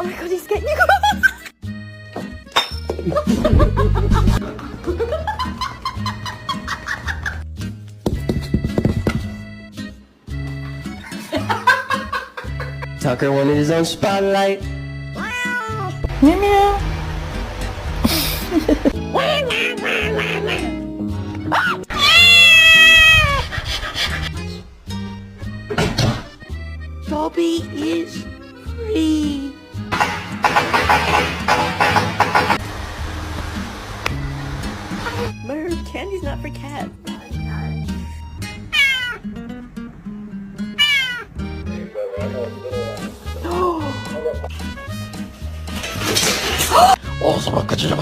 Oh my god, he's getting you. Tucker wanted his own spotlight. Meow meow. Dobby is free. Merv, candy's not for cats. 어서 바꿔주자.